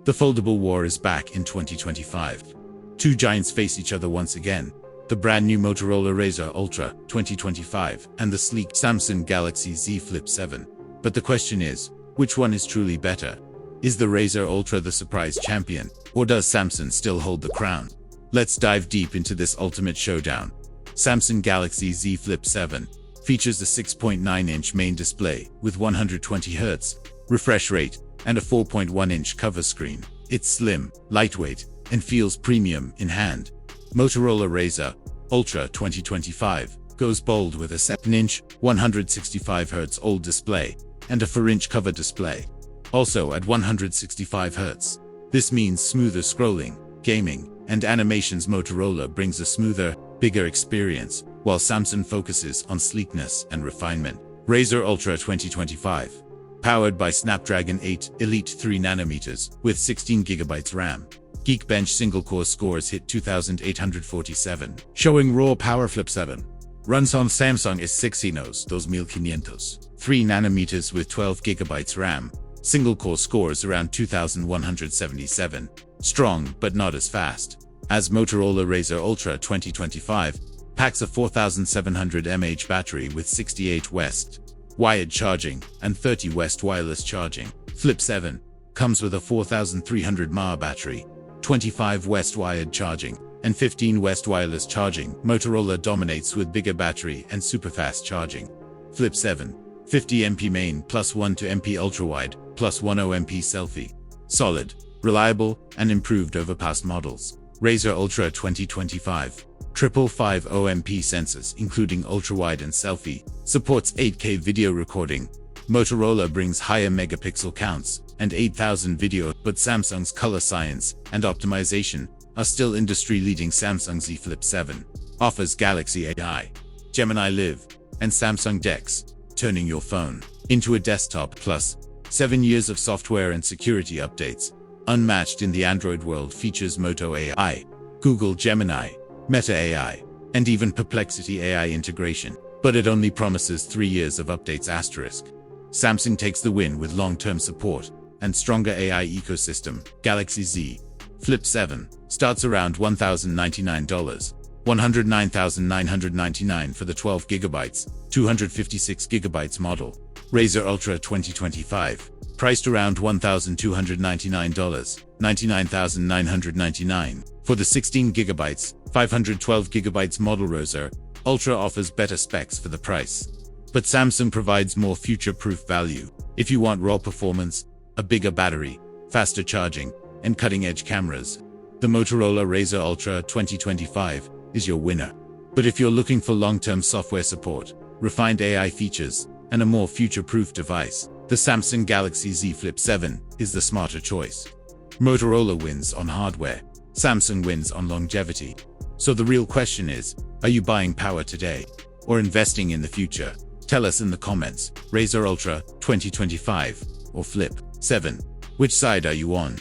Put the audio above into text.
The foldable war is back in 2025. Two giants face each other once again, the brand new Motorola Razr Ultra 2025 and the sleek Samsung Galaxy Z Flip 7. But the question is, which one is truly better? Is the Razr Ultra the surprise champion, or does Samsung still hold the crown? Let's dive deep into this ultimate showdown. Samsung Galaxy Z Flip 7 features a 6.9-inch main display with 120Hz refresh rate and a 4.1-inch cover screen. It's slim, lightweight, and feels premium in hand. Motorola Razr Ultra 2025 goes bold with a 7-inch, 165Hz OLED display and a 4-inch cover display, also at 165Hz. This means smoother scrolling, gaming, and animations. Motorola brings a smoother, bigger experience, while Samsung focuses on sleekness and refinement. Razr Ultra 2025, powered by Snapdragon 8 Elite 3nm with 16GB RAM. Geekbench single-core scores hit 2,847, showing raw power. Flip 7 runs on Samsung S6 2500, 3nm with 12GB RAM. Single-core scores around 2,177. Strong, but not as fast. As Motorola Razr Ultra 2025 packs a 4,700 mAh battery with 68 West wired charging and 30 West wireless charging. Flip 7 comes with a 4,300 mAh battery, 25 West wired charging, and 15 West wireless charging. Motorola dominates with bigger battery and superfast charging. Flip 7, 50MP main plus 120MP ultrawide plus 10MP selfie. Solid, reliable, and improved over past models. Razr Ultra 2025, 555MP sensors including ultrawide and selfie, supports 8K video recording. Motorola brings higher megapixel counts and 8,000 video, but Samsung's color science and optimization are still industry-leading. Samsung Z Flip 7 offers Galaxy AI, Gemini Live, and Samsung DeX, turning your phone into a desktop. Plus, 7 years of software and security updates, unmatched in the Android world. Features Moto AI, Google Gemini, Meta AI, and even Perplexity AI integration. But it only promises 3 years of updates. Samsung takes the win with long-term support and stronger AI ecosystem. Galaxy Z Flip 7 starts around $1,099, $109,999 for the 12GB, 256GB model. Razr Ultra 2025, priced around $1,299, $99,999 for the 16GB, 512GB model. Razr Ultra offers better specs for the price, but Samsung provides more future-proof value. If you want raw performance, a bigger battery, faster charging, and cutting-edge cameras, the Motorola Razr Ultra 2025 is your winner. But if you're looking for long-term software support, refined AI features, and a more future-proof device, the Samsung Galaxy Z Flip 7 is the smarter choice. Motorola wins on hardware, Samsung wins on longevity. So the real question is, are you buying power today or investing in the future? Tell us in the comments. Razr Ultra 2025 or Flip 7? Which side are you on?